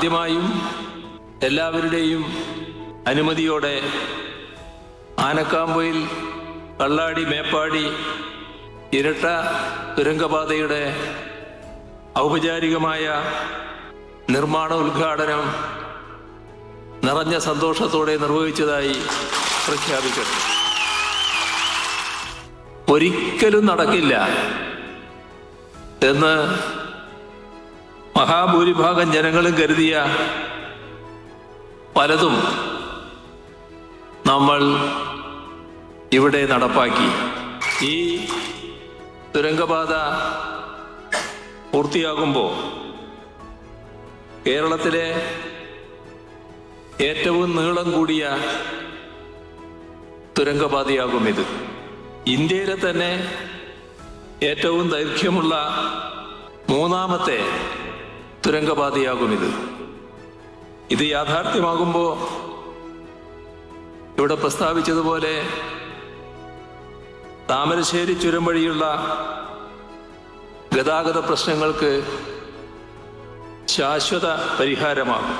ആദ്യമായും എല്ലാവരുടെയും അനുമതിയോടെ ആനക്കാമ്പൊയിൽ കള്ളാടി മേപ്പാടി ഇരട്ട തുരങ്കപാതയുടെ ഔപചാരികമായ നിർമ്മാണ ഉദ്ഘാടനം നിറഞ്ഞ സന്തോഷത്തോടെ നിർവഹിച്ചതായി പ്രഖ്യാപിക്കട്ടെ. ഒരിക്കലും നടക്കില്ല എന്ന് മഹാഭൂരിഭാഗം ജനങ്ങളും കരുതിയ പലതും നമ്മൾ ഇവിടെ നടപ്പാക്കി. ഈ തുരങ്കപാത പൂർത്തിയാകുമ്പോൾ കേരളത്തിലെ ഏറ്റവും നീളം കൂടിയ തുരങ്കപാതയാകും ഇത്. ഇന്ത്യയിലെ തന്നെ ഏറ്റവും ദൈർഘ്യമുള്ള മൂന്നാമത്തെ തുരങ്കപാതയാകും ഇത്. ഇത് യാഥാർത്ഥ്യമാകുമ്പോൾ ഇവിടെ പ്രസ്താവിച്ചതുപോലെ താമരശ്ശേരി ചുരം വഴിയുള്ള ഗതാഗത പ്രശ്നങ്ങൾക്ക് ശാശ്വത പരിഹാരമാകും.